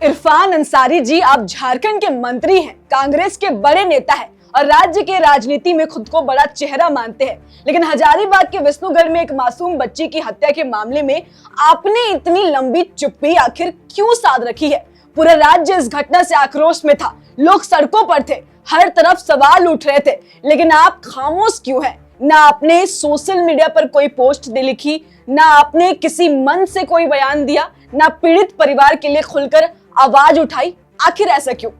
इरफान अंसारी जी, आप झारखंड के मंत्री हैं, कांग्रेस के बड़े नेता हैं और राज्य के राजनीति में खुद को बड़ा चेहरा मानते हैं, लेकिन हजारीबाग के विष्णुगढ़ में एक मासूम बच्ची की हत्या के मामले में आपने इतनी लंबी चुप्पी आखिर क्यों साध रखी है? पूरा राज्य इस घटना से आक्रोश में था, लोग सड़कों पर थे, हर तरफ सवाल उठ रहे थे, लेकिन आप खामोश क्यों हैं? ना आपने सोशल मीडिया पर कोई पोस्ट दे लिखी, ना आपने किसी मंच से कोई बयान दिया, ना पीड़ित परिवार के लिए खुलकर आवाज उठाई। आखिर ऐसा क्यों?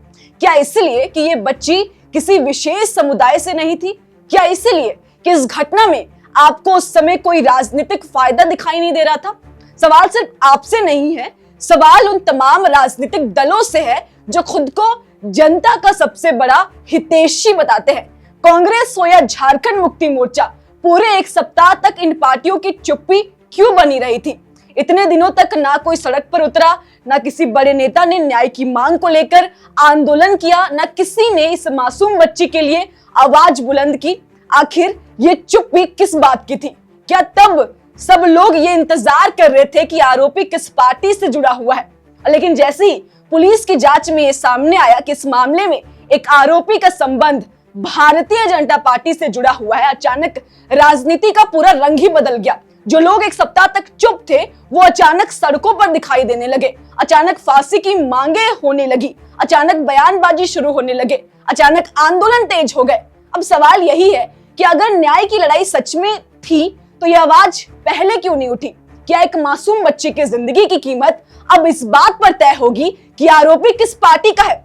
क्या इसलिए कि ये बच्ची किसी विशेष समुदाय से नहीं थी? क्या इसलिए कि इस घटना में आपको उस समय कोई राजनीतिक फायदा दिखाई नहीं दे रहा था? सवाल सिर्फ आपसे नहीं है, सवाल उन तमाम राजनीतिक दलों से है जो खुद को जनता का सबसे बड़ा हितैषी बताते हैं। कांग्रेस हो या झारखंड मुक्ति मोर्चा, पूरे एक सप्ताह तक इन पार्टियों की चुप्पी क्यों बनी रही थी? इतने दिनों तक ना कोई सड़क पर उतरा, ना किसी बड़े नेता ने न्याय की मांग को लेकर आंदोलन किया, ना किसी ने इस मासूम बच्ची के लिए आवाज बुलंद की। आखिर ये चुप्पी किस बात की थी? क्या तब सब लोग ये इंतजार कर रहे थे कि आरोपी किस पार्टी से जुड़ा हुआ है? लेकिन जैसे ही पुलिस की जांच में ये सामने आया कि इस मामले में एक आरोपी का संबंध भारतीय जनता पार्टी से जुड़ा हुआ है, अचानक राजनीति का पूरा रंग ही बदल गया। जो लोग एक सप्ताह तक चुप थे, वो अचानक सड़कों पर दिखाई देने लगे, अचानक फांसी की मांगे होने लगी, अचानक बयानबाजी शुरू होने लगे, अचानक आंदोलन तेज हो गए। अब सवाल यही है कि अगर न्याय की लड़ाई सच में थी तो यह आवाज पहले क्यों नहीं उठी? क्या एक मासूम बच्ची की जिंदगी की कीमत अब इस बात पर तय होगी कि आरोपी किस पार्टी का है?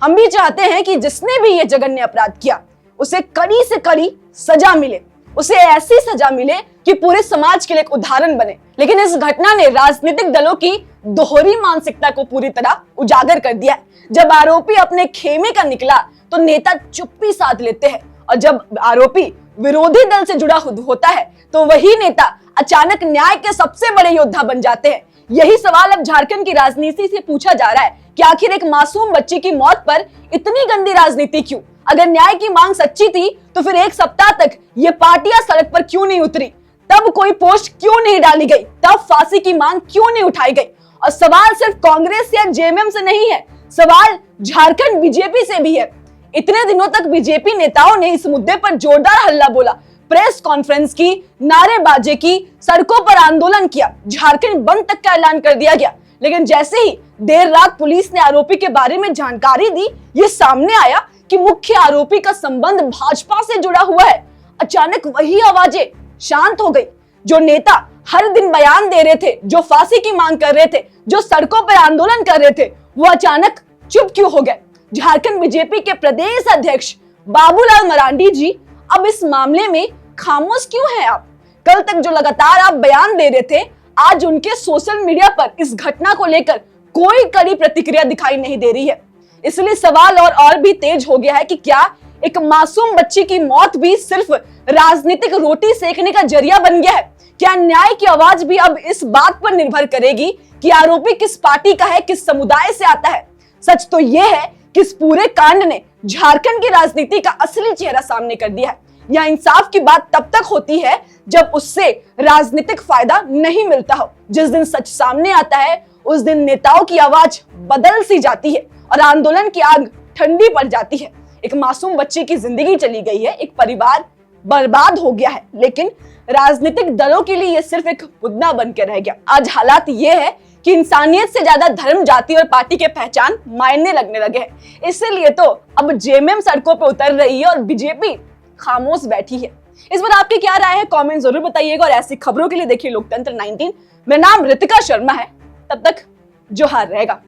हम भी चाहते हैं कि जिसने भी ये जघन्य अपराध किया उसे कड़ी से कड़ी सजा मिले, उसे ऐसी सजा मिले कि पूरे समाज के लिए एक उदाहरण बने। लेकिन इस घटना ने राजनीतिक दलों की दोहरी मानसिकता को पूरी तरह उजागर कर दिया है। जब आरोपी अपने खेमे का निकला तो नेता चुप्पी साध लेते हैं, और जब आरोपी विरोधी दल से जुड़ा होता है तो वही नेता अचानक न्याय के सबसे बड़े योद्धा बन जाते हैं। यही सवाल अब झारखंड की राजनीति से पूछा जा रहा है कि आखिर एक मासूम बच्ची की मौत पर इतनी गंदी राजनीति क्यों? अगर न्याय की मांग सच्ची थी तो फिर एक सप्ताह तक ये पार्टियां सड़क पर क्यों नहीं उतरी? तब कोई पोस्ट क्यों नहीं डाली गई? तब फांसी की मांग क्यों नहीं उठाई गई? और सवाल सिर्फ कांग्रेस या जेएमएम से नहीं है, सवाल झारखंड बीजेपी से भी है। इतने दिनों तक बीजेपी नेताओं ने इस मुद्दे पर जोरदार हल्ला बोला, प्रेस कॉन्फ्रेंस की, नारेबाजी की, सड़कों पर आंदोलन किया, झारखंड बंद तक का ऐलान कर दिया गया। लेकिन जैसे ही देर रात पुलिस ने आरोपी के बारे में जानकारी दी, ये सामने आया कि मुख्य आरोपी का संबंध भाजपा से जुड़ा हुआ है। अचानक वही आवाजें शांत हो गई। जो नेता हर दिन बयान दे रहे थे, जो फांसी की मांग कर रहे थे, जो सड़कों पर आंदोलन कर रहे थे, वो अचानक चुप क्यों हो गए? झारखंड बीजेपी के प्रदेश अध्यक्ष बाबूलाल मरांडी जी, अब इस मामले में खामोश क्यों हैं आप? कल तक जो लगातार आप बयान दे रहे थे, आज उनके सोशल मीडिया पर इस घटना को लेकर कोई कड़ी प्रतिक्रिया दिखाई नहीं दे रही है। इसलिए सवाल और भी तेज हो गया है कि क्या एक मासूम बच्ची की मौत भी सिर्फ राजनीतिक रोटी सेकने का जरिया बन गया है? क्या न्याय की आवाज भी अब इस बात पर निर्भर करेगी कि आरोपी किस पार्टी का है, किस समुदाय से आता है? सच तो यह है कि इस पूरे कांड ने झारखंड की राजनीति का असली चेहरा सामने कर दिया है। यह इंसाफ की बात तब तक होती है जब उससे राजनीतिक फायदा नहीं मिलता हो। जिस दिन सच सामने आता है उस दिन नेताओं की आवाज बदल सी जाती है और आंदोलन की आग ठंडी पड़ जाती है। एक मासूम बच्ची की जिंदगी चली गई है, एक परिवार बर्बाद हो गया है, लेकिन राजनीतिक दलों के लिए यह सिर्फ एक मुद्दा बन के रह गया। आज हालात ये है कि इंसानियत से ज्यादा धर्म, जाति और पार्टी के पहचान मायने लगने लगे हैं। इसीलिए तो अब जेएमएम सड़कों पर उतर रही है और बीजेपी खामोश बैठी है। इस पर आपकी क्या राय है? कमेंट जरूर बताइएगा और ऐसी खबरों के लिए देखिए लोकतंत्र 19। मेरा नाम रितिका शर्मा है। तब तक जोहार रहेगा।